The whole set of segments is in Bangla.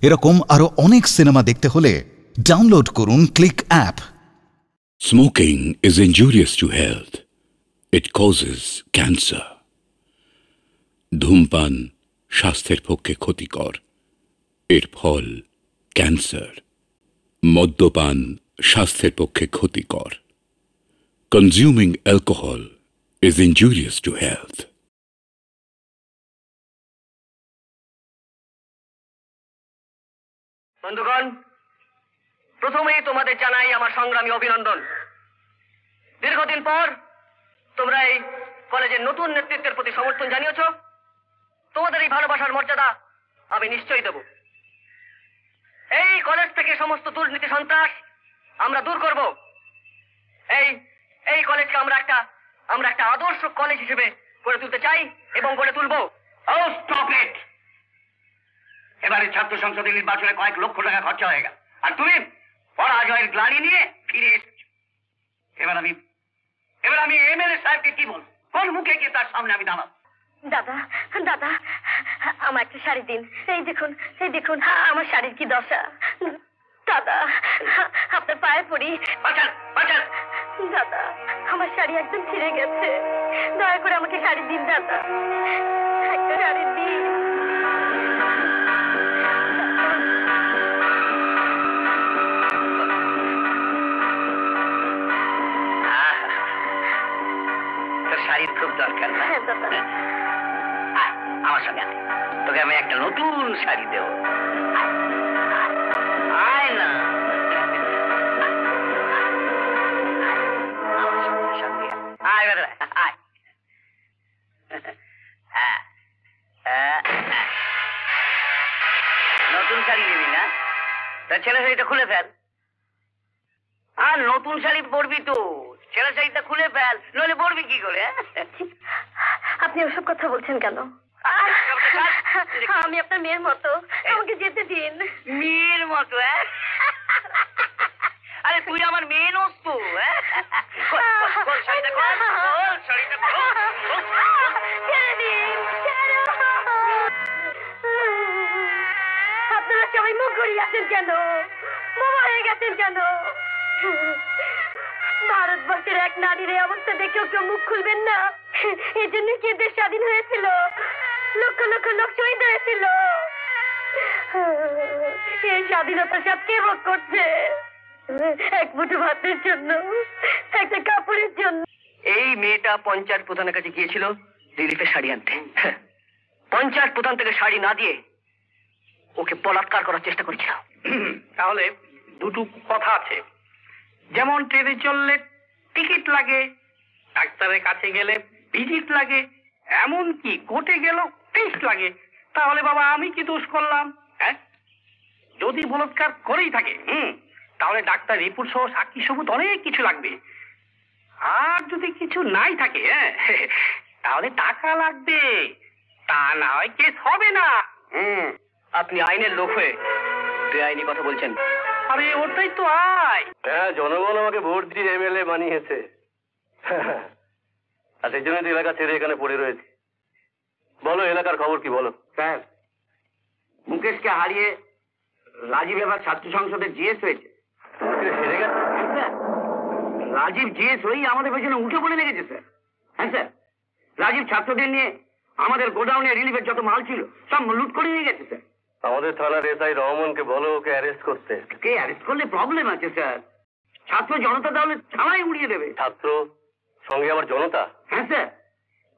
এরকম আরো অনেক সিনেমা দেখতে হলে ডাউনলোড করুন click app. Smoking is injurious to health. It causes cancer. ধূমপান স্বাস্থ্যের পক্ষে ক্ষতিকর, এর ফল ক্যান্সার। মদ্যপান স্বাস্থ্যের পক্ষে ক্ষতিকর। Consuming alcohol is injurious to health. বন্ধুগণ, প্রথমেই তোমাদের জানাই আমার সংগ্রামী অভিনন্দন। দীর্ঘদিন পর তোমরা এই কলেজের নতুন নেতৃত্বের প্রতি সমর্থন জানিয়েছ। তোমাদের এই ভালোবাসার মর্যাদা আমি নিশ্চয়ই দেব। এই কলেজ থেকে সমস্ত দুর্নীতি সন্ত্রাস আমরা দূর করব। এই কলেজকে আমরা একটা আদর্শ কলেজ হিসেবে গড়ে তুলতে চাই এবং গড়ে তুলব। Oh, stop it! এবারে ছাত্র সংসদের নির্বাচনে কয়েক লক্ষ টাকা খরচা হয়ে গেল, আর তুমি পরাজয়ের গ্লানি নিয়ে ফিরে এসেছো। এবার আমি এমএলএ সাহেবকে কি বলবো? কোন মুখে গিয়ে তার সামনে আমি দাঁড়াবো? দাদা দাদা, আমার একটা শাড়ি দিন। এই দেখুন আমার শাড়ির কি দশা। দাদা, আপনার পায়ে পড়ি। বাঁচান! দাদা, আমার শাড়ি একদম ছিঁড়ে গেছে, দয়া করে আমাকে শাড়ি দিন দাদা, একটা শাড়ি দিন। শাড়ির খুব দরকার না? হ্যাঁ দাদা। আমার সঙ্গে আয়, তোকে আমি একটা নতুন শাড়ি দেব। আয় না, আয় বেটা, আয়। নতুন শাড়ি নিবি না? তা ছেলে শাড়িটা খুলে ফেল। আর নতুন শাড়ি পরবি তো, ছেলে শাড়িটা খুলে ফেল, নইলে পরবি কি করে? আপনি ওসব কথা বলছেন কেন? আমি আপনার মেয়ের মতো, আমাকে যেতে দিন। মেয়ের মতো? আরে তুই আমার মেয়ে নস তো। আপনারা সবাই মুখ ঘুরিয়ে আছেন কেন? বোমা হয়ে গেছেন কেন? ভারতবর্ষের এক নারীর এই অবস্থা দেখেও কেউ মুখ খুলবেন না? এই জন্য কি দেশ স্বাধীন হয়েছিল? লক্ষ লক্ষ লোক শহীদ হয়েছিল। এই স্বাধীনতা সব কে ভোগ করছে? এক মুঠো ভাতের জন্য, একটা কাপড়ের জন্য। এই মেয়েটা পঞ্চায়েত প্রধানের কাছে গিয়েছিল রিলিফের শাড়ি আনতে। পঞ্চায়েত প্রধান থেকে শাড়ি না দিয়ে ওকে বলাৎকার করার চেষ্টা করেছিল। তাহলে দুটো কথা আছে, যেমন ট্রেনে চললে টিকিট লাগে, ডাক্তারের কাছে গেলে ভিজিট লাগে, এমনকি কোর্টে গেলেও ফিস লাগে। তাহলে বাবা আমি কি দোষ করলাম? হ্যাঁ, যদি বলাৎকার করেই থাকে তাহলে ডাক্তার রিপোর্ট সহ সাক্ষী সবুত অনেক কিছু লাগবে। আর যদি কিছু নাই থাকে তাহলে টাকা লাগবে, তা না হয় কেস হবে না। আপনি আইনের লোক হয়ে বেআইনি কথা বলছেন। আরে ওটাই তো আয়। হ্যাঁ, জনগণ আমাকে ভোট দিয়ে এমএলএ বানিয়েছে, আর সেই জন্য তো এলাকা ছেড়ে এখানে পড়ে রয়েছে। বলো এলাকার খবর কি বলো। স্যার, মুকেশকে হারিয়ে রাজীব এবার ছাত্র সংসদের জিএস হয়েছে। হেরে গেছে? হ্যাঁ স্যার, রাজীব জিএস হয়েই আমাদের পেছনে উঠে পড়ে লেগেছে স্যার। হ্যাঁ স্যার, রাজীব ছাত্রদের নিয়ে আমাদের গোডাউনে রিলিফের যত মাল ছিল সব লুট করে নিয়ে গেছে স্যার। আমাদের থানার এসআই রহমানকে বলো ওকে অ্যারেস্ট করতে। কে অ্যারেস্ট করলে প্রবলেম আছে স্যার, ছাত্র জনতা তাহলে থানায় উড়িয়ে দেবে। ছাত্র সঙ্গে আবার জনতা? হ্যাঁ স্যার,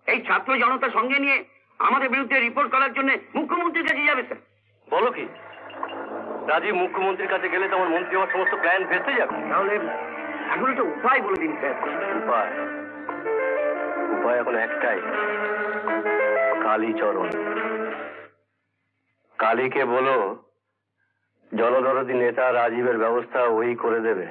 এই ছাত্র জনতা সঙ্গে নিয়ে আমাদের বিরুদ্ধে রিপোর্ট করার জন্য মুখ্যমন্ত্রীর কাছে যাবে স্যার। বলো কি? রাজীব মুখ্যমন্ত্রীর কাছে গেলে তো আমার মন্ত্রী হওয়ার সমস্ত প্ল্যান ভেস্তে যাবে। তাহলে এখন একটা উপায় বলে দিন স্যার। উপায় এখন একটাই, কালীচরণ। কালীকে বলো জনদরদি নেতা রাজীবের ব্যবস্থা ওই করে দেবে।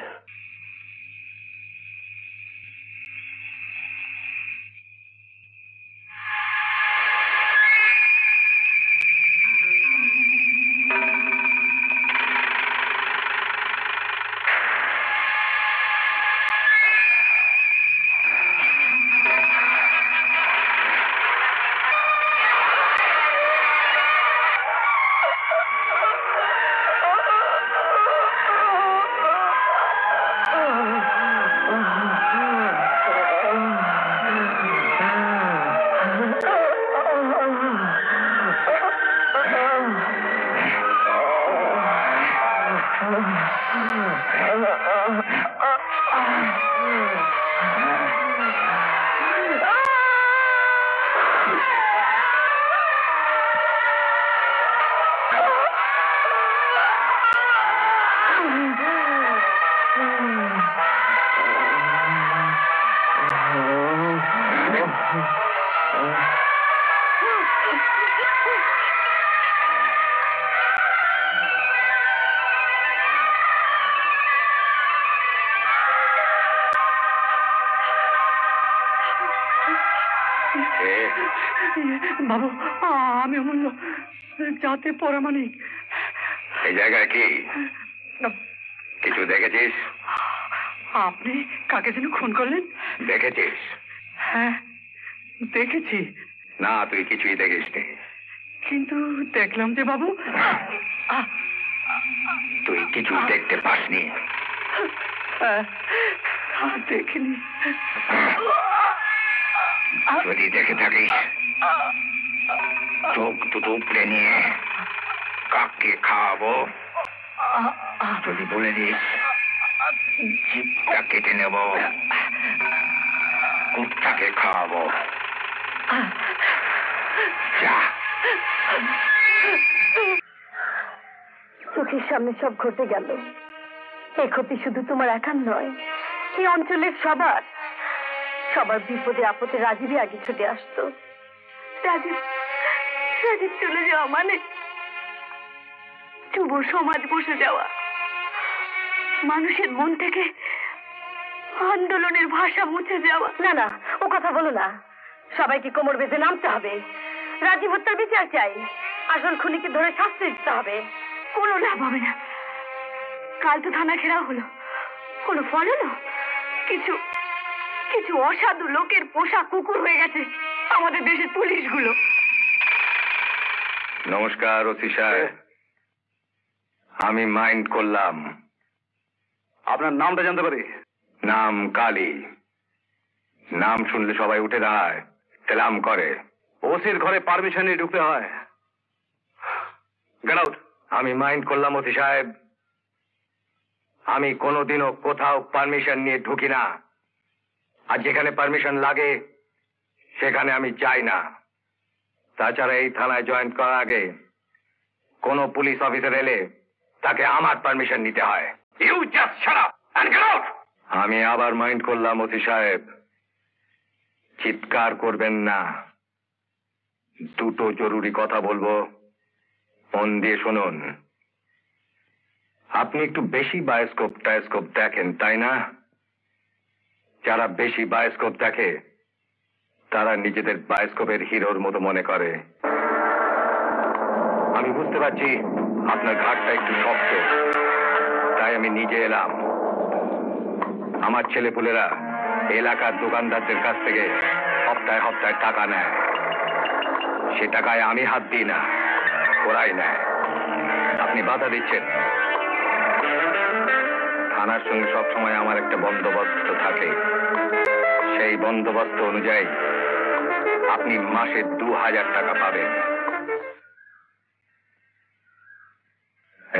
বাবু, আমি অমূল্য, যাতে পরামানিক। এই জায়গায় কি কিছু দেখেছিস? আপনি কাকে যেন খুন করলেন? দেখেছিস? হ্যাঁ, দেখেছি। না, তুই কিছুই দেখিসনি। কিন্তু দেখলাম যে বাবু। তুই কিছু দেখতে পাসনি? দেখিনি। যদি দেখে থাকিস চোখ দুটো উপড়ে নিয়ে কাককে খাওয়াবো, যদি বলে দিস জিভটা কেটে নেব, কুত্তাকে খাওয়াবো। যা। চোখের সামনে সব ঘটে গেল। এই ক্ষতি শুধু তোমার একার নয়, এই অঞ্চলের সবার। সবার বিপদে আপদে রাজীবই আগে ছুটে আসতো। রাজীব রাজীব চলে যাওয়া মানে যুব সমাজ বসে যাওয়া, মানুষের মন থেকে আন্দোলনের ভাষা মুছে যাওয়া। না না, ও কথা বলো না। সবাইকে কোমর বেঁধে নামতে হবে। রাজীব হত্যার বিচার চাই। আসল খুনিকে ধরে শাস্তি দিতে হবে। কোনো লাভ হবে না। কাল তো থানা ঘেরাও হলো, কোনো ফল হলো? কিছু কিছু অসাধু লোকের পোষা কুকুর হয়ে গেছে আমাদের দেশের পুলিশগুলো। নমস্কার ওসি সাহেব, আমি মাইন্ড করলাম। আপনার নামটা জানতে পারি? নাম কালী। নাম শুনলে সবাই উঠে দাঁড়ায়, সেলাম করে। ওসির ঘরে পারমিশন নিয়ে ঢুকতে হয়। Gate out. আমি মাইন্ড করলাম ওসি সাহেব, আমি কোনোদিনও কোথাও পারমিশন নিয়ে ঢুকি না। আর যেখানে পারমিশন লাগে সেখানে আমি যাই না। তাছাড়া এই থানায় জয়েন করার আগে কোনো পুলিশ অফিসার এলে তাকে আমার পারমিশন নিতে হয়। You just shut up and get out. আমি আবার মাইন্ড করলাম ওসি সাহেব, চিৎকার করবেন না। দুটো জরুরি কথা বলবো, মন দিয়ে শুনুন। আপনি একটু বেশি বায়োস্কোপ টায়োস্কোপ দেখেন, তাই না? যারা বেশি বায়োস্কোপ দেখে তারা নিজেদের বায়োস্কোপের হিরোর মতো মনে করে। আমি বুঝতে পারছি আপনার ঘাটটা একটু শক্ত, তাই আমি নিজে এলাম। আমার ছেলেপুলেরা এলাকার দোকানদারদের কাছ থেকে হপ্তায় হপ্তায় টাকা নেয়। সে টাকায় আমি হাত দিই না, ওরাই নেয়। আপনি বাধা দিচ্ছেন। থানার সঙ্গে সবসময় আমার একটা বন্দোবস্ত থাকে। সেই বন্দোবস্ত অনুযায়ী আপনি মাসে 2000 টাকা পাবেন।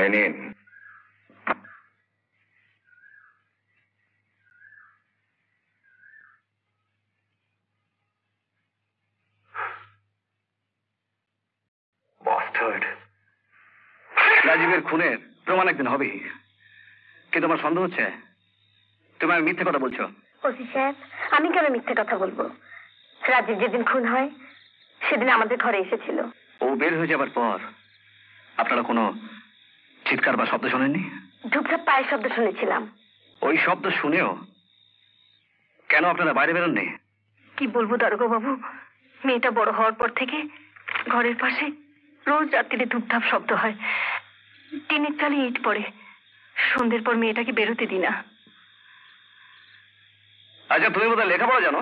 এই নিন। রাজীবের খুনের প্রমাণ একদিন হবেই, কিন্তু আমার সন্দেহ হচ্ছে তুমি আমি মিথ্যে কথা বলছো। ওসি সাহেব, আমি কেন মিথ্যে কথা বলবো? রাজীব যেদিন খুন হয় সেদিন আমাদের ঘরে এসেছিল। ও বের হয়ে যাবার পর আপনারা কোনো চিৎকার বা শব্দ শোনেননি? ধূপধাপ পায়ের শব্দ শুনেছিলাম। ওই শব্দ শুনেও কেন আপনারা বাইরে বেরোননি? কি বলবো দারোগা বাবু, মেয়েটা বড় হওয়ার পর থেকে ঘরের পাশে রোজ রাত্রিরে ধূপধাপ শব্দ হয়। টিনের চালে ইট পড়ে। সন্ধ্যের পর মেয়েটাকে বেরোতে দিই না। আচ্ছা, তুমি বোধহয় লেখাপড়া জানো?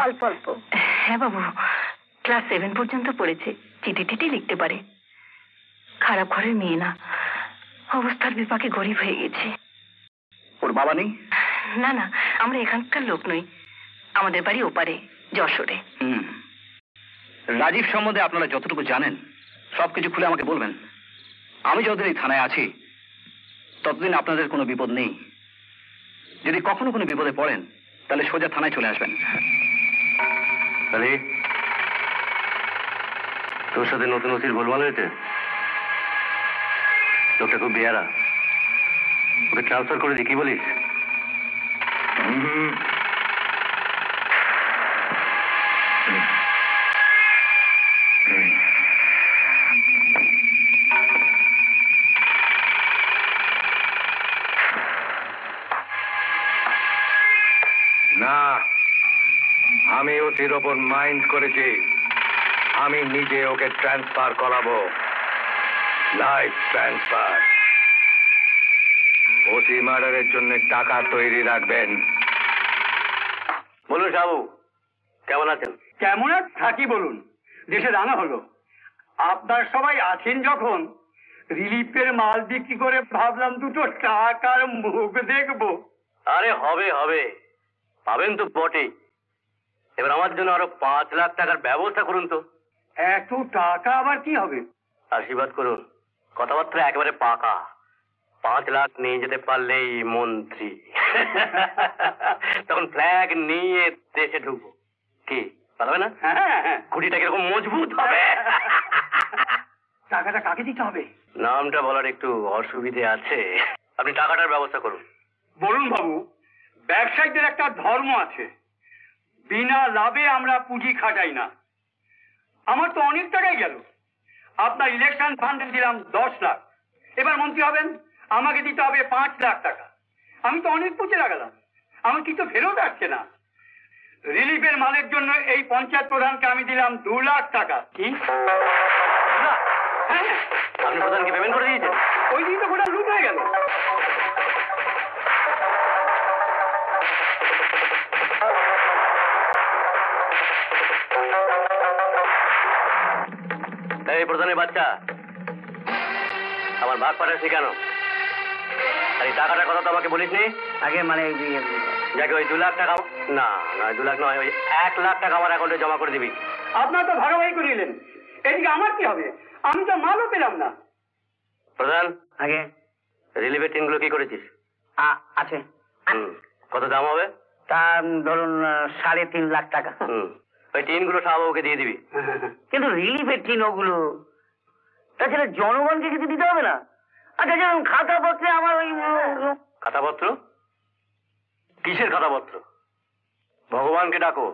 অল্প অল্প। হ্যাঁ বাবু, ক্লাস 7 পর্যন্ত পড়েছে। চিঠি টিটি লিখতে পারে। খারাপ ঘরের মেয়ে না, অবস্থার বিপাকে গরিব হয়ে গেছি। ওর বাবা নেই? না না, আমরা এখানকার লোক নই। আমাদের বাড়ি ওপারে, যশোরে। রাজীব সম্বন্ধে আপনারা যতটুকু জানেন সবকিছু খুলে আমাকে বলবেন। আমি যতদিন এই থানায় আছি ততদিন আপনাদের কোনো বিপদ নেই। যদি কখনো কোনো বিপদে পড়েন তাহলে সোজা থানায় চলে আসবেন। তোর সাথে নতুন ওসির গোলমাল হয়েছে? লোকটা খুব বেয়ারা, ওকে ট্রান্সফার করে দিই, কি বলিস? না, আমি ওসির ওপর মাইন্ড করেছি। আমি নিজে ওকে ট্রান্সফার করাবো, লাইফ ট্রান্সফার। ওসি মার্ডারের জন্য টাকা তৈরি রাখবেন। বলুন সাবু, কেমন আছেন? কেমন আর থাকি বলুন, দেশে রানা হলো। আপনার সবাই আছেন যখন, রিলিফের মাল বিক্রি করে ভাবলাম দুটো টাকার মুখ দেখবো। আরে হবে হবে, পাবেন তো বটেই। এবার আমার জন্য আরো 5 লাখ টাকার ব্যবস্থা করুন তো। এত টাকা আবার কি হবে? আশীর্বাদ করুন, কথাবার্তা একেবারে পাকা। 5 লাখ নিয়ে যেতে পারলেই মন্ত্রী। তখন ফ্ল্যাগ নিয়ে দেশে ঢুকবো। কি পারবে না? হ্যাঁ, খুঁটিটা কিরকম মজবুত হবে। টাকাটা কাকে দিতে হবে? নামটা বলার একটু অসুবিধে আছে, আপনি টাকাটার ব্যবস্থা করুন। বলুন বাবু, ব্যবসায়ীদের একটা ধর্ম আছে, বিনা লাভে আমরা পুঁজি খাটাই না। আমার তো অনেক টাকাই গেল। আপনার ইলেকশন ফান্ডে দিলাম 10 লাখ, এবার মন্ত্রী হবেন, আমাকে দিতে হবে 5 লাখ টাকা। আমি তো অনেক পুঁজি লাগালাম, আমার কিছু ফেরত আসছে না। রিলিফের মালের জন্য এই পঞ্চায়েত প্রধানকে আমি দিলাম 2 লাখ টাকা। কি? হ্যাঁ, আপনি প্রধানকে পেমেন্ট করে দিয়েছেন? ওই দিন তো গোটা লুট হয়ে গেল। এই প্রধানের বাচ্চা, আমার ভাগ পাঠাচ্ছি কেন? আর এই টাকাটার কথা তো আমাকে বলিসনি আগে মানে যাকে ওই 2 লাখ টাকা, না না 2 লাখ নয়, ওই 1 লাখ টাকা আমার অ্যাকাউন্টে জমা করে দিবি। আপনার তো ভাগাভাগি করে নিলেন, এদিকে আমার কি হবে? আমি তো মালও পেলাম না। প্রধান, আগে রিলিফের টিনগুলো কি করেছিস? আছে, কত দাম হবে? তা ধরুন 3.5 লাখ টাকা। ওই টিনগুলো শাহবাবুকে দিয়ে দিবি। কিন্তু রিলিফের টিন ওগুলো, তাছাড়া জনগণকে কিছু দিতে হবে না? আচ্ছা যেমন খাতাপত্রে আমার ওই খাতাপত্র? কিসের খাতাপত্র? ভগবানকে ডাকো,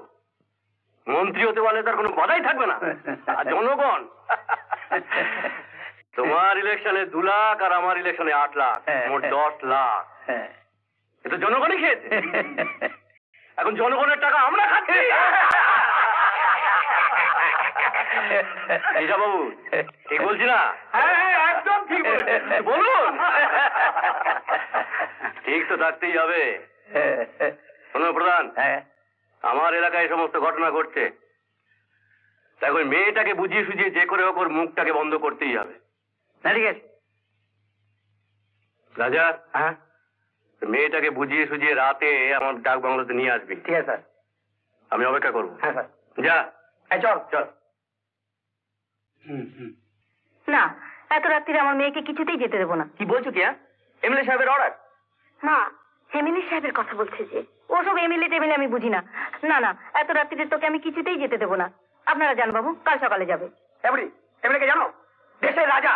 মন্ত্রী হতে পারলে তার কোনো বাধাই থাকবে না। আর জনগণ, তোমার ইলেকশনে 2 লাখ আর আমার ইলেকশনে 8 লাখ, মোট 10 লাখ। এ তো জনগণই খেয়েছে। এখন জনগণের টাকা আমরা খাচ্ছি। এইসব বাবু ঠিক বলছি না? একদম ঠিক বলুন। ঠিক তো থাকতেই হবে। শোনো প্রধান, আমার এলাকায় এই সমস্ত ঘটনা ঘটছে, দেখো ওই মেয়েটাকে বুঝিয়ে সুঝিয়ে যে করে হোক ওর মুখটাকে বন্ধ করতেই হবে। ঠিক আছে রাজা, মেয়েটাকে বুঝিয়ে সুঝিয়ে রাতে আমার ডাক বাংলোতে নিয়ে আসবি। ঠিক আছে স্যার, আমি অপেক্ষা করবো। হ্যাঁ স্যার। যা। চল চল। না, এত রাত্রিরে আমার মেয়েকে কিছুতেই যেতে দেবো না। কি বলছো? কি এমএলএ সাহেবের অর্ডার? না, এমএলএ সাহেবের কথা বলছে যে। ওসব এমএলএ টেমএলএ আমি বুঝি না। না না, এত রাত্রিরে তোকে আমি কিছুতেই যেতে দেবো না। আপনারা জানো বাবু, কাল সকালে যাবে। এমএলএ কে জানো? দেশের রাজা,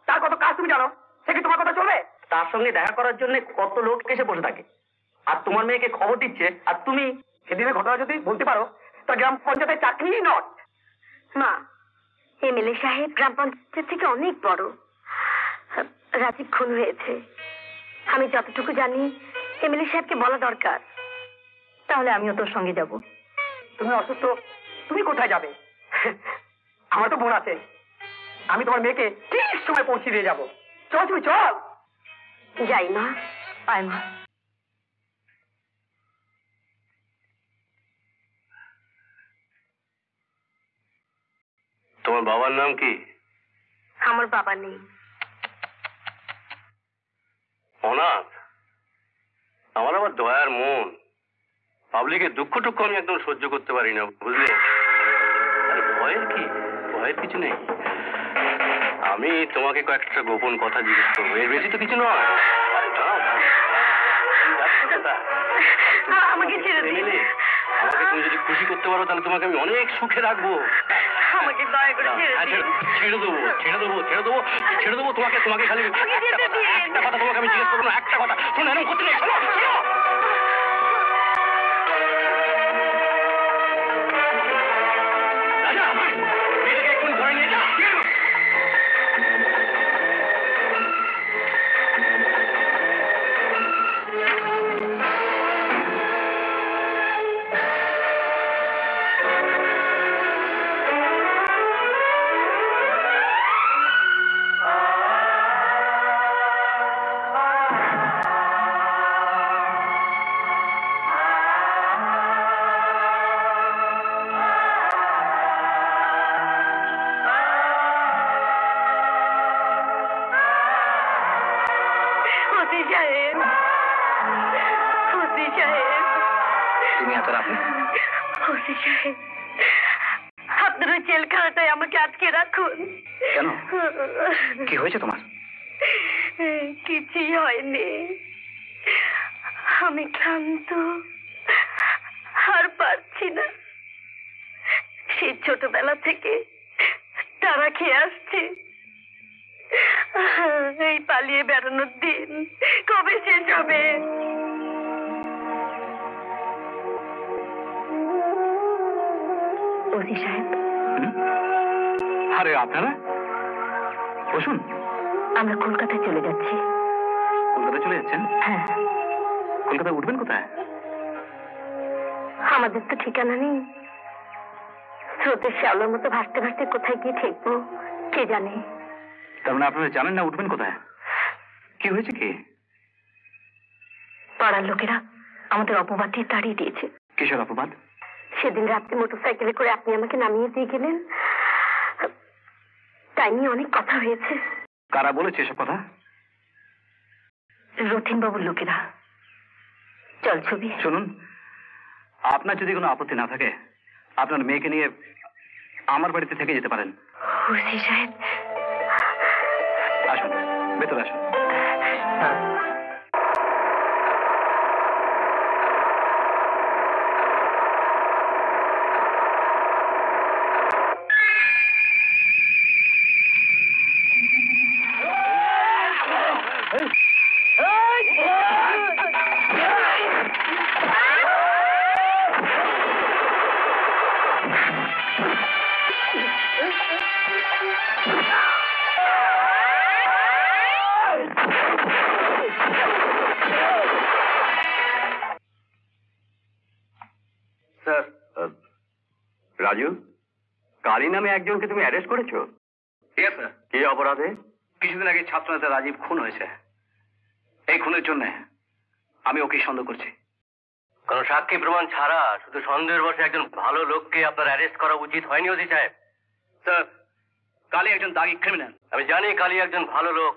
তার কত কাজ তুমি জানো? সে কি তোমার কথা চলবে? তার সঙ্গে দেখা করার জন্য কত লোক এসে বসে থাকে, আর তোমার মেয়েকে খবর দিচ্ছে, আর তুমি সেদিনের ঘটনা যদি বলতে পারো তা গ্রাম পঞ্চায়েতের চাকরি নট। মা, এমএলএ সাহেব গ্রাম পঞ্চায়েত থেকে অনেক বড়। রাজীব খুন হয়েছে, আমি যতটুকু জানি এমএলএ সাহেবকে বলা দরকার। তাহলে আমিও তোর সঙ্গে যাব। তুমি অসুস্থ, তুমি কোথায় যাবে? আমার তো বোন আছে, আমি তোমার মেয়েকে ঠিক সময় পৌঁছে দিয়ে যাবো। চল তুমি চল। যাই মা। আয় মা। তোমার বাবার নাম কি? আমার বাবা নেই। অনাথ? আমার আবার দয়ার মন, পাবলিকের দুঃখ টুক্ষ আমি একদম সহ্য করতে পারি না, বুঝলে? আরে ভয়ের কি? ভয়ের কিছু নেই। আমি তোমাকে কয়েকটা গোপন কথা জিজ্ঞেস করবো, এর বেশি তো কিছু নয়। আরে দাঁড়াও, আমাকে ছেড়ে দিন। আমাকে তুমি যদি খুশি করতে পারো তাহলে তোমাকে আমি অনেক সুখে রাখবো। আমাকে দয়া করে ছেড়ে দিন। ছেড়ে দেবো, ছেড়ে দেবো, ছেড়ে দেবো, ছেড়ে দেবো তোমাকে। তোমাকে খালি একটা কথা তোমাকে আমি জিজ্ঞেস করবো না, একটা কথা। শোনো, এরকম করতে নেই, শোনো, শোনো। রাজা, মেয়েটাকে এক্ষুনি ধরে নিয়ে যা। ব্যাপার আছে? ওসি সাহেব, আপনার ওই জেলখানাটায় আমাকে আটকে রাখুন। কেন, কি হয়েছে তোমার? কিছুই হয়নি, আমি ক্লান্ত, আর পারছি না। সেই ছোটবেলা থেকে তারা খেয়ে আসছে। এই পালিয়ে বেড়ানোর দিন কবে শেষ হবে? ওসি সাহেব, আরে আপনারা বসুন। আমরা কলকাতায় চলে যাচ্ছি। কলকাতায় চলে যাচ্ছেন? হ্যাঁ। কলকাতায় উঠবেন কোথায়? আমাদের তো ঠিকানা নেই। স্রোতের শ্যাওলার মতো ভাসতে ভাসতে কোথায় গিয়ে ঠেকবো কে জানে। তার মানে আপনারা জানেন না উঠবেন কোথায়? কি হয়েছে কি? পাড়ার লোকেরা আমাদের অপবাদ দিয়ে তাড়িয়ে দিয়েছে। কিসের অপবাদ? সেদিন রাত্রে মোটরসাইকেলে করে আপনি আমাকে নামিয়ে দিয়ে গেলেন, তাই নিয়ে অনেক কথা হয়েছে। কারা বলেছে এসব কথা? রথিন বাবুর লোকেরা। চল ছবি। শুনুন, আপনার যদি কোনো আপত্তি না থাকে আপনার মেয়েকে নিয়ে আমার বাড়িতে থেকে যেতে পারেন। ওসি সাহেব, আসুন, ভেতরে আসুন। স্যার, রাজু, কালী নামে একজনকে তুমি অ্যারেস্ট করেছো? Yes sir. কি অপরাধে? কিছুদিন আগে ছাত্রনেতা রাজীব খুন হয়েছে। এই খুনের জন্য আমি ওকে সন্দেহ করছি। কোন সাক্ষী প্রমাণ ছাড়া শুধু সন্দেহের বশে একজন ভালো লোককে আপনার অ্যারেস্ট করা উচিত হয়নি ওসি সাহেব। স্যার, কালী একজন দাগী ক্রিমিনাল। আমি জানি কালী একজন ভালো লোক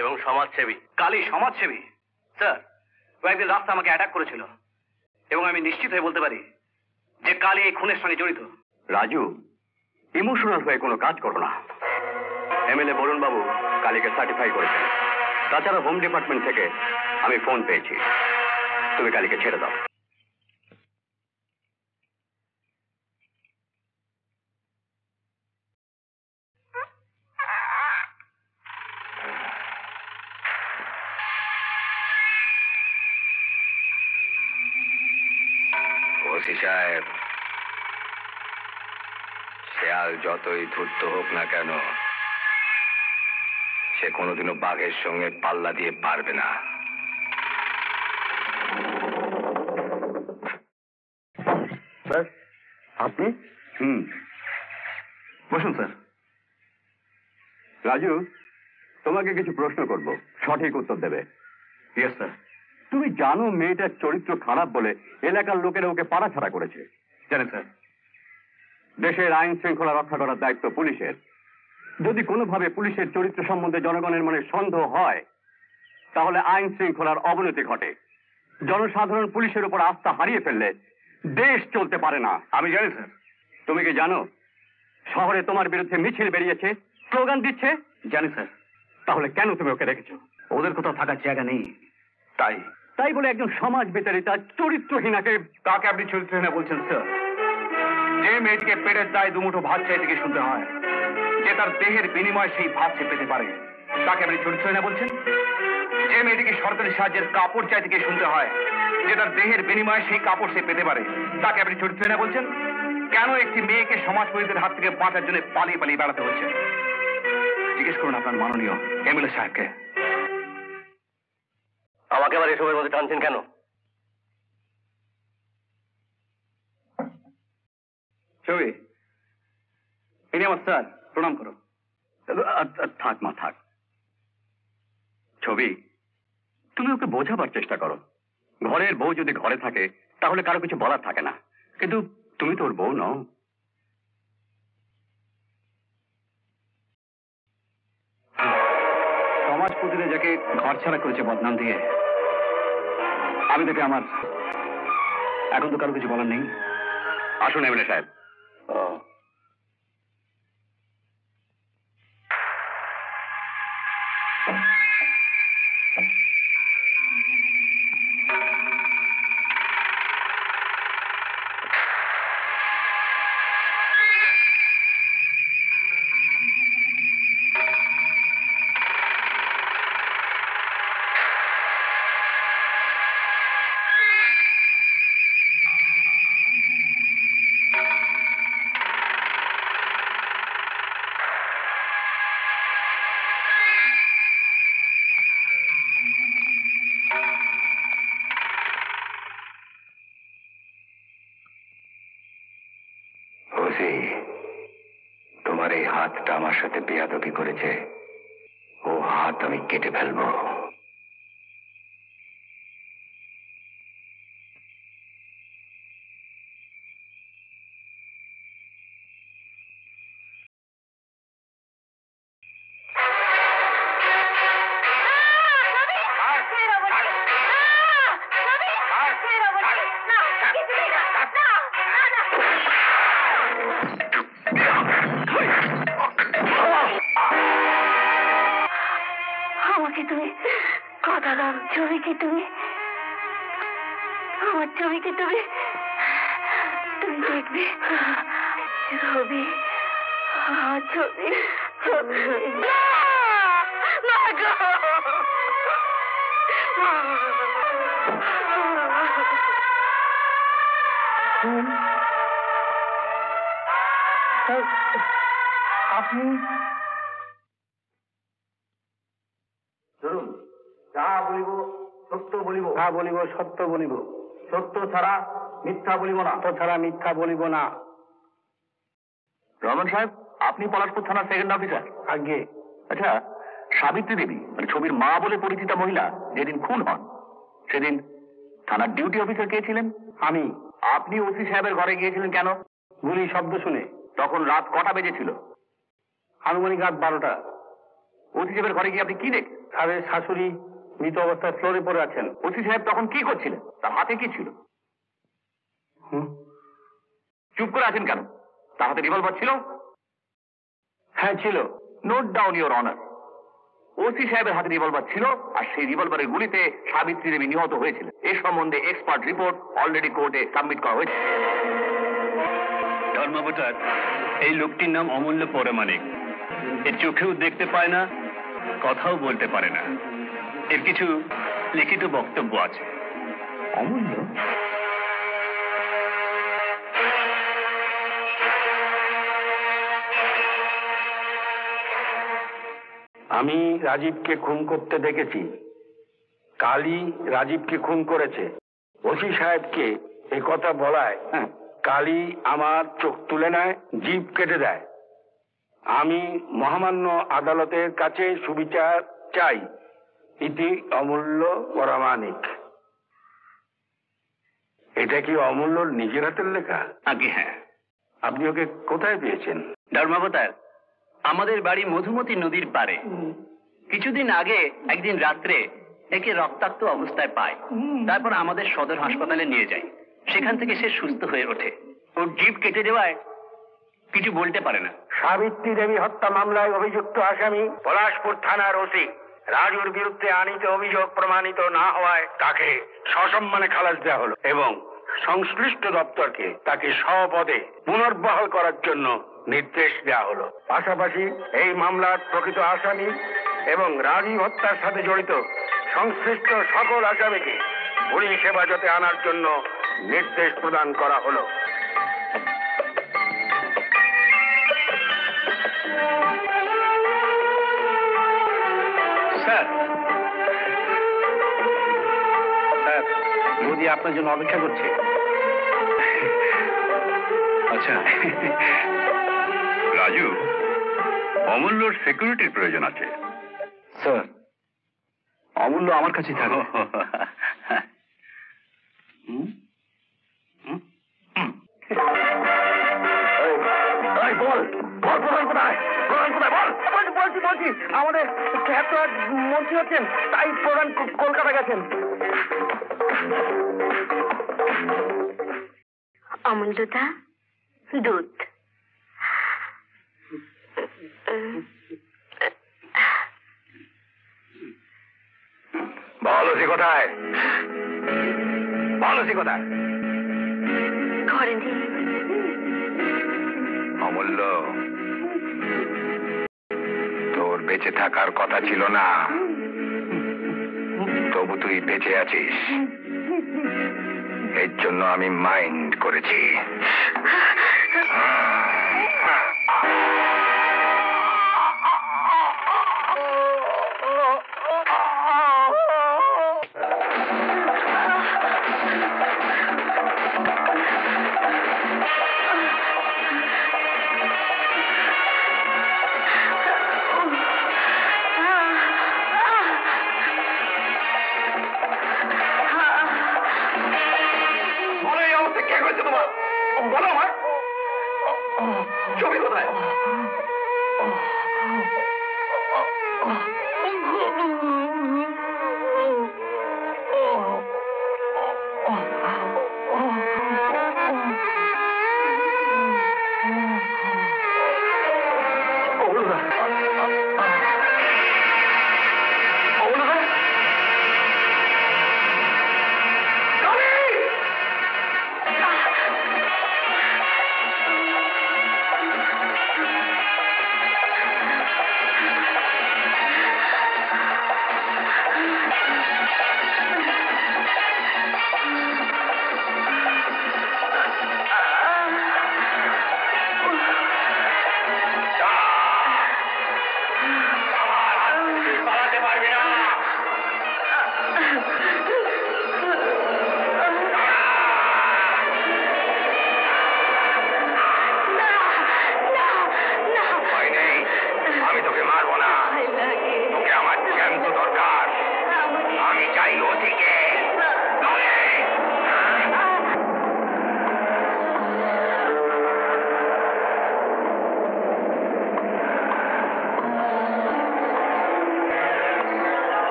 এবং সমাজসেবী। কালী সমাজসেবী? স্যার, কয়েকদিন রাস্তা আমাকে অ্যাটাক করেছিল এবং আমি নিশ্চিত হয়ে বলতে পারি যে কালী এই খুনের সঙ্গে জড়িত। রাজু, ইমোশনাল হয়ে কোনো কাজ করো না। এমএলএ বরুণ বাবু কালীকে সার্টিফাই করেছেন। তাছাড়া হোম ডিপার্টমেন্ট থেকে আমি ফোন পেয়েছি। তুমি কালীকে ছেড়ে দাও। ওসি সাহেব, শেয়াল যতই ধূর্ত হোক না কেন, সে কোনোদিনও বাঘের সঙ্গে পাল্লা দিয়ে পারবে না। স্যার, আপনি? বসুন স্যার। রাজু, তোমাকে কিছু প্রশ্ন করব, সঠিক উত্তর দেবে। Yes sir. তুমি জানো মেয়েটার চরিত্র খারাপ বলে এলাকার লোকেরা ওকে পাড়াছাড়া করেছে? জানেন স্যার। দেশের আইন শৃঙ্খলা রক্ষা করার দায়িত্ব পুলিশের। যদি কোনোভাবে পুলিশের চরিত্র সম্বন্ধে জনগণের মনে সন্দেহ হয়, তাহলে আইন শৃঙ্খলার অবনতি ঘটে। জনসাধারণ পুলিশের উপর আস্থা হারিয়ে ফেললে দেশ চলতে পারে না। আমি জানি স্যার। তুমি কি জানো শহরে তোমার বিরুদ্ধে মিছিল বেরিয়েছে, স্লোগান দিচ্ছে? জানি স্যার। তাহলে কেন তুমি ওকে রেখেছো? ওদের কোথাও থাকার জায়গা নেই, তাই। তাই বলে একজন সমাজ বিতাড়িতা চরিত্রহীনাকে তাকে আপনি চরিত্রহীনা বলছেন স্যার? যে মেয়েটিকে পেটের দায় দুমুঠো ভাত চাইতে গিয়ে শুনতে হয়, যে তার দেহের বিনিময়ে সেই ভাত সে পেতে পারে, তাকে আপনি চরিত্রহীনা বলছেন? যে মেয়েটিকে সরকারি সাহায্যের কাপড় চাইতে গিয়ে শুনতে হয়, যে তার দেহের বিনিময়ে সেই কাপড় সে পেতে পারে, তাকে আপনি চরিত্রহীনা বলছেন? কেন একটি মেয়েকে সমাজবিরোধীদের হাত থেকে বাঁচার জন্য পালিয়ে পালিয়ে বেড়াতে হচ্ছে? জিজ্ঞেস করুন আপনার মাননীয় এমএলএ সাহেবকে। আমাকে আবার এসবের মধ্যে টানছেন কেন? ছবি, ইনি আমার স্যার, প্রণাম করো। থাক মা, থাক। ছবি, তুমি ওকে বোঝাবার চেষ্টা করো। ঘরের বউ যদি ঘরে থাকে তাহলে কারো কিছু বলার থাকে না, কিন্তু তুমি তো ওর বউ নও। সমাজ প্রতিটা যাকে ঘর ছাড়া করেছে বদনাম দিয়ে, আমি তাকে আমার এখন তো কারো কিছু বলার নেই। আসুন এমএলএ সাহেব। ওসি, তোমার এই হাতটা আমার সাথে বেয়াদবি করেছে, ও হাত আমি কেটে ফেলবো। আমাকে তুমি কথা দাও, ছবিকে তুমি, আমার ছবিকে তুমি তুমি দেখবে। ছবি, ছবি, ছবি। না গো, আপনি ধরুন, যা বলিব সত্য বলিব, যা বলিব সত্য বলিব, সত্য ছাড়া মিথ্যা বলিব না, সত্য ছাড়া মিথ্যা বলিব না। রহমান সাহেব, আপনি পলাশপুর থানার সেকেন্ড অফিসার? আগে। আচ্ছা, সাবিত্রী দেবী মানে ছবির মা বলে পরিচিতা মহিলা যেদিন খুন হন সেদিন থানার ডিউটি অফিসার কে ছিলেন? আমি। আপনি ওসি সাহেবের ঘরে গিয়েছিলেন কেন? গুলি শব্দ শুনে। তখন রাত কটা বেজেছিল? আনুমানিক রাত 12টা। ওসি সাহেবের ঘরে গিয়ে আপনি কি দেখেন? স্যারের শাশুড়ি মৃত অবস্থায় ফ্লোরে পড়ে আছেন। ওসি সাহেব তখন কি করছিলেন? তার হাতে কি ছিল? চুপ করে আছেন কেন? তার হাতে রিভলভার ছিল? হ্যাঁ ছিল। Note down your honour, OC সাহেবের হাতে রিভলভার ছিল আর সেই রিভলভারের গুলিতে সাবিত্রী দেবী নিহত হয়েছিল। এ সম্বন্ধে এক্সপার্ট রিপোর্ট অলরেডি কোর্টে সাবমিট করা হয়েছে। ধর্মাবতার, এই লোকটির নাম অমূল্য পরমাণিক। এর চোখেও দেখতে পায় না, কথাও বলতে পারে না। এর কিছু লিখিত বক্তব্য আছে। অমূল্য? আমি রাজীবকে খুন করতে দেখেছি। কালী রাজীবকে খুন করেছে। ওসি সাহেবকে এই কথা বলায় কালী আমার চোখ তুলে নেয়, জিভ কেটে দেয়। আমি মহামান্য আদালতের কাছে সুবিচার চাই। ইতি অমূল্য পরমাণিক। এটা কি অমূল্যর নিজের হাতের লেখা? আগে হ্যাঁ। আপনি ওকে কোথায় পেয়েছেন? ধর্মাবতার, আমাদের বাড়ি মধুমতি নদীর পাড়ে। কিছুদিন আগে একদিন রাত্রে একে রক্তাক্ত অবস্থায় পায়। তারপর আমাদের সদর হাসপাতালে নিয়ে যাই। সেখান থেকে সে সুস্থ হয়ে ওঠে। ওর জিভ কেটে দেওয়ায় কিছু বলতে পারে না। সাবিত্রী দেবী হত্যা মামলায় অভিযুক্ত আসামি পলাশপুর থানার ওসি রাজুর বিরুদ্ধে আনিত অভিযোগ প্রমাণিত না হওয়ায় তাকে সসম্মানে খালাস দেওয়া হলো এবং সংশ্লিষ্ট দপ্তরকে তাকে স্বপদে পুনর্বহাল করার জন্য নির্দেশ দেওয়া হলো। পাশাপাশি এই মামলার প্রকৃত আসামি এবং রাজীব হত্যার সাথে জড়িত সংশ্লিষ্ট সকল আসামিকে পুলিশ হেফাজতে আনার জন্য নির্দেশ প্রদান করা হলো। স্যার, মোদি আপনার জন্য অপেক্ষা করছে। আচ্ছা রাজু, অমূল্যর সিকিউরিটির প্রয়োজন আছে। স্যার, অমূল্য আমার কাছেই থাকবে। বলছি আমাদের মন্ত্রী হচ্ছেন, তাই প্রধান কলকাতা গেছেন। অমূল্যদা, দুধ। বলছি কোথায়? বলছি কোথায়? ঘরে নেই। অমূল্য, তোর বেঁচে থাকার কথা ছিল না, তবু তুই বেঁচে আছিস। এর জন্য আমি মাইন্ড করেছি। বলো আমার ছবি কোথায়?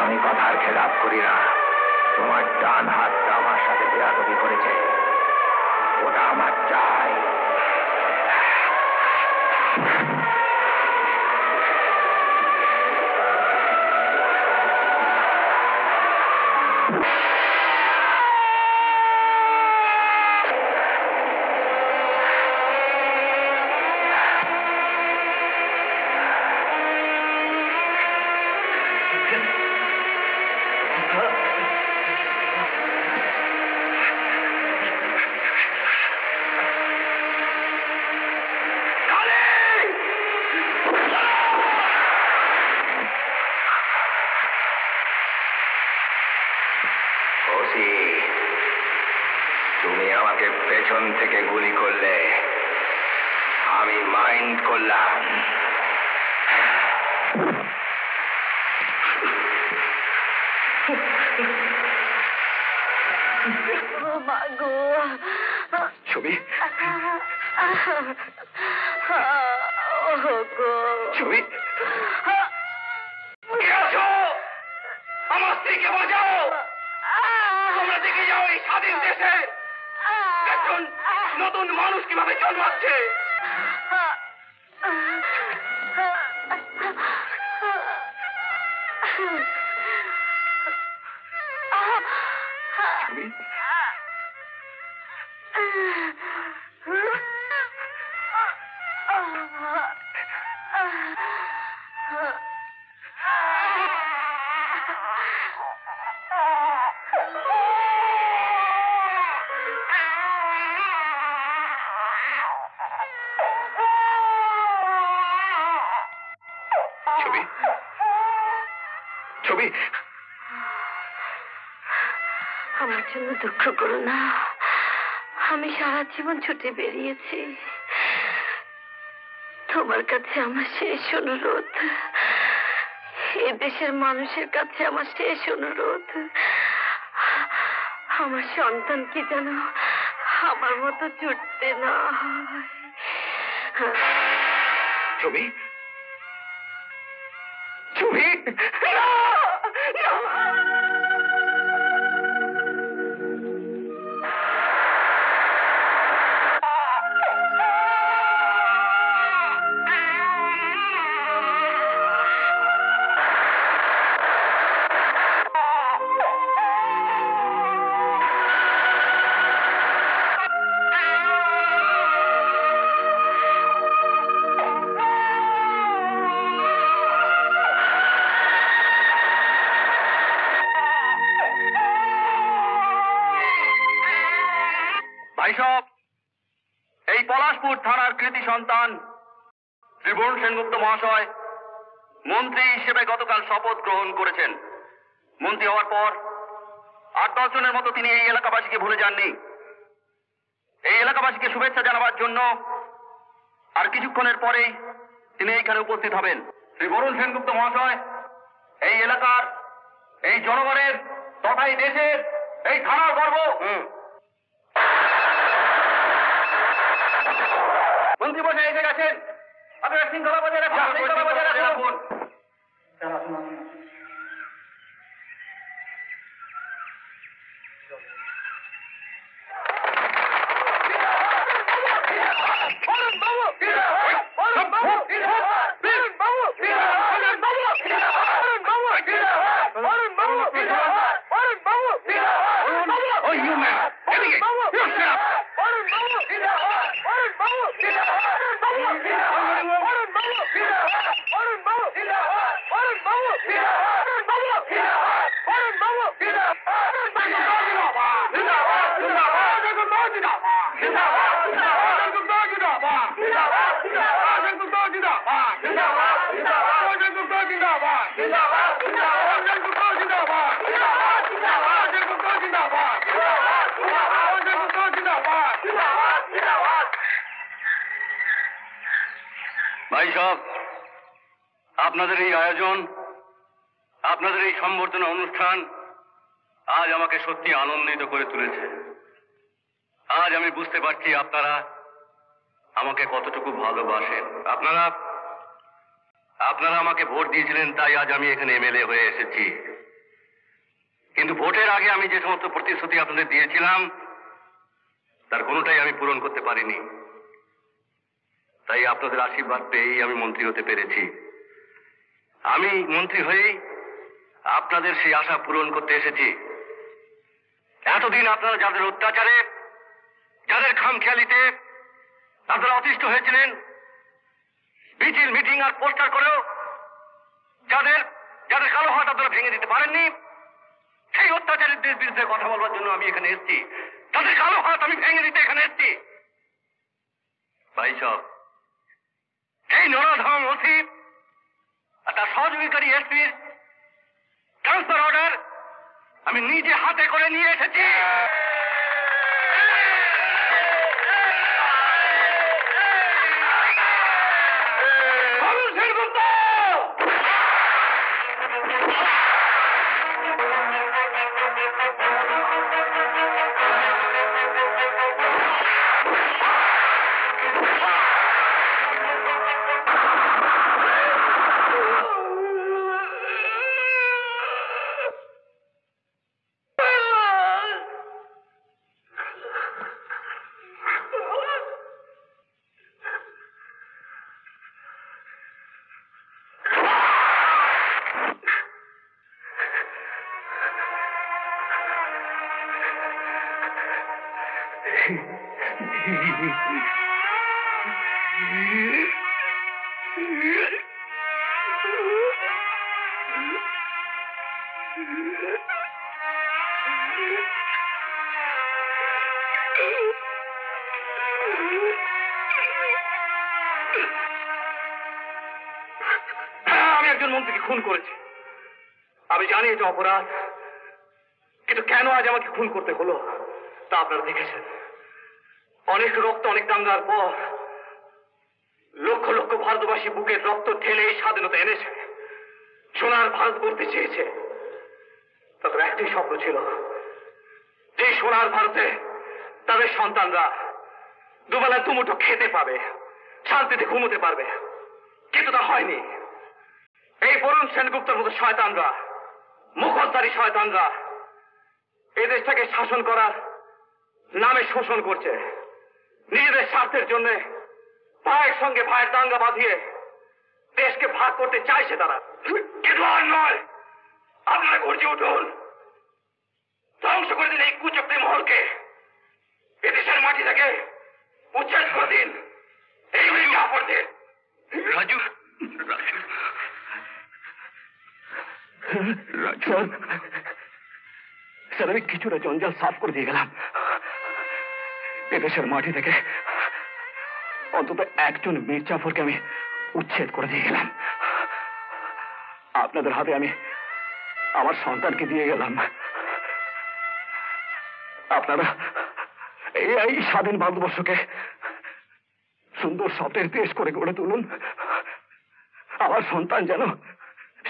আমি কথার খেলাপ করি না। তোমার ডান হাতটা আমার সাথে বেয়াদবি করেছে, ওটা আমার চাই। ওসি, তুমি আমাকে পেছন থেকে গুলি করলে, আমি মাইন্ড করলাম। মা গো, ছবি ও গো, ছবি আমার স্ত্রীকে বাঁচাও। তোমরা দেখে যাও এই স্বাধীন দেশে একজন নতুন মানুষ কিভাবে জন্মাচ্ছে। ছবি ছবি আমার জন্য দুঃখ করো না। আমি সারা জীবন ছুটে বেরিয়েছি। তোমার কাছে আমার শেষ অনুরোধ, এ দেশের মানুষের কাছে আমার শেষ অনুরোধ, আমার সন্তানকে যেন আমার মতো ছুটতে না হয়। ছবি ছবি ভাইসব, এই পলাশপুর থানার কৃতি সন্তান শ্রী বরুণ সেনগুপ্ত মহাশয় মন্ত্রী হিসেবে গতকাল শপথ গ্রহণ করেছেন। মন্ত্রী হওয়ার পর 8-10 জনের মতো তিনি এই এলাকাবাসীকে ভুলে যাননি। এই এলাকাবাসীকে শুভেচ্ছা জানাবার জন্য আর কিছুক্ষণের পরেই তিনি এইখানে উপস্থিত হবেন। শ্রী বরুণ সেনগুপ্ত মহাশয় এই এলাকার, এই জনগণের তথা এই দেশের, এই থানার গর্ব। মন্ত্রী বসে এসে গেছেন, আপনারা শৃঙ্খলা বজায় রাখুন, শৃঙ্খলা বজায় রাখুন। ভাই সব, আপনাদের এই আয়োজন, আপনাদের এই সম্বর্ধনা অনুষ্ঠান আজ আমাকে সত্যি আনন্দিত করে তুলেছে। আজ আমি বুঝতে পারছি আপনারা আমাকে কতটুকু ভালোবাসেন। আপনারা আমাকে ভোট দিয়েছিলেন, তাই আজ আমি এখানে এমএলএ হয়ে এসেছি। কিন্তু ভোটের আগে আমি যে সমস্ত প্রতিশ্রুতি আপনাদের দিয়েছিলাম তার কোনোটাই আমি পূরণ করতে পারিনি। তাই আপনাদের আশীর্বাদ পেয়েই আমি মন্ত্রী হতে পেরেছি। আমি মন্ত্রী হয়েই আপনাদের সেই আশা পূরণ করতে এসেছি। এতদিন আপনারা যাদের অত্যাচারে, যাদের খামখেয়ালিতে তাদের অতিষ্ঠ হয়েছিলেন, মিছিল, মিটিং আর পোস্টার করেও যাদের কালো হাত আপনারা ভেঙে দিতে পারেননি, সেই অত্যাচারীদের বিরুদ্ধে কথা বলবার জন্য আমি এখানে এসেছি। তাদের কালো হাত আমি ভেঙে দিতে এখানে এসেছি। ভাই সব, এই নরাধম ওসি আর তার সহযোগীকারী এসপির ট্রান্সফার অর্ডার আমি নিজে হাতে করে নিয়ে এসেছি। আমি একজন মন্ত্রীকে খুন করেছি। আমি জানি এটা অপরাধ, কিন্তু কেন আজ আমাকে খুন করতে হলো তা আপনারা দেখেছেন। অনেক রক্ত, অনেক দাঙ্গার পর লক্ষ লক্ষ ভারতবাসী বুকের রক্ত ঢেলে এই স্বাধীনতা এনেছে, সোনার ভারত করতে চেয়েছে। তাদের একটি স্বপ্ন ছিল, যে সোনার ভারতে তাদের সন্তানরা দুবেলা দুমুঠো খেতে পাবে, শান্তিতে ঘুমোতে পারবে। কিন্তু তা হয়নি। এই বরুণ সেনগুপ্তের মতো শয়তানরা, মুখোশধারী শয়তানরা এই দেশটাকে শাসন করার নামে শোষণ করছে। নিজেদের স্বার্থের জন্য ভাইয়ের সঙ্গে ভাইয়ের দাঙ্গা বাঁধিয়ে দেশকে ভাগ করতে চাইছে তারা। কিন্তু আর নয়, আপনারা গর্জে উঠুন, ধ্বংস করে দিন এই কুচক্রী মহলকে, এদেশের মাটি থেকে উচ্ছেদ করে দিন এই মির্জাফরদের। রাজু, স্যার, আমি কিছুটা জঞ্জাল সাফ করে দিয়ে গেলাম। এদেশের মাটি থেকে অন্তত একজন মির্জাফরকে আমি উচ্ছেদ করে দিয়ে গেলাম। আপনাদের হাতে আমি আমার সন্তানকে দিয়ে গেলাম। আপনারা এই স্বাধীন ভারতবর্ষকে সুন্দর স্বপ্নের দেশ করে গড়ে তুলুন। আমার সন্তান যেন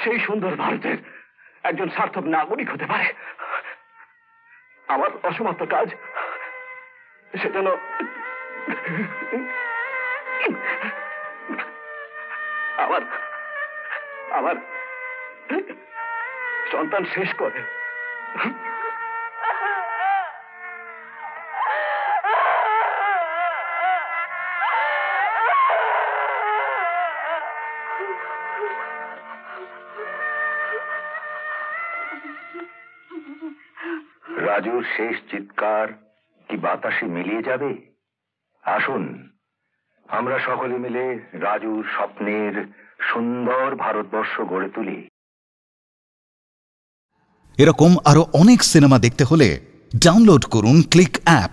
সেই সুন্দর ভারতের একজন সার্থক নাগরিক হতে পারে। আমার অসমাপ্ত কাজ সেজন্য আমার আমার সন্তান শেষ করে। রাজুর শেষ চিৎকার কি বাতাসে মিলিয়ে যাবে? আসুন আমরা সকলে মিলে রাজুর স্বপ্নের সুন্দর ভারতবর্ষ গড়ে তুলি। এরকম আরো অনেক সিনেমা দেখতে হলে ডাউনলোড করুন ক্লিক অ্যাপ।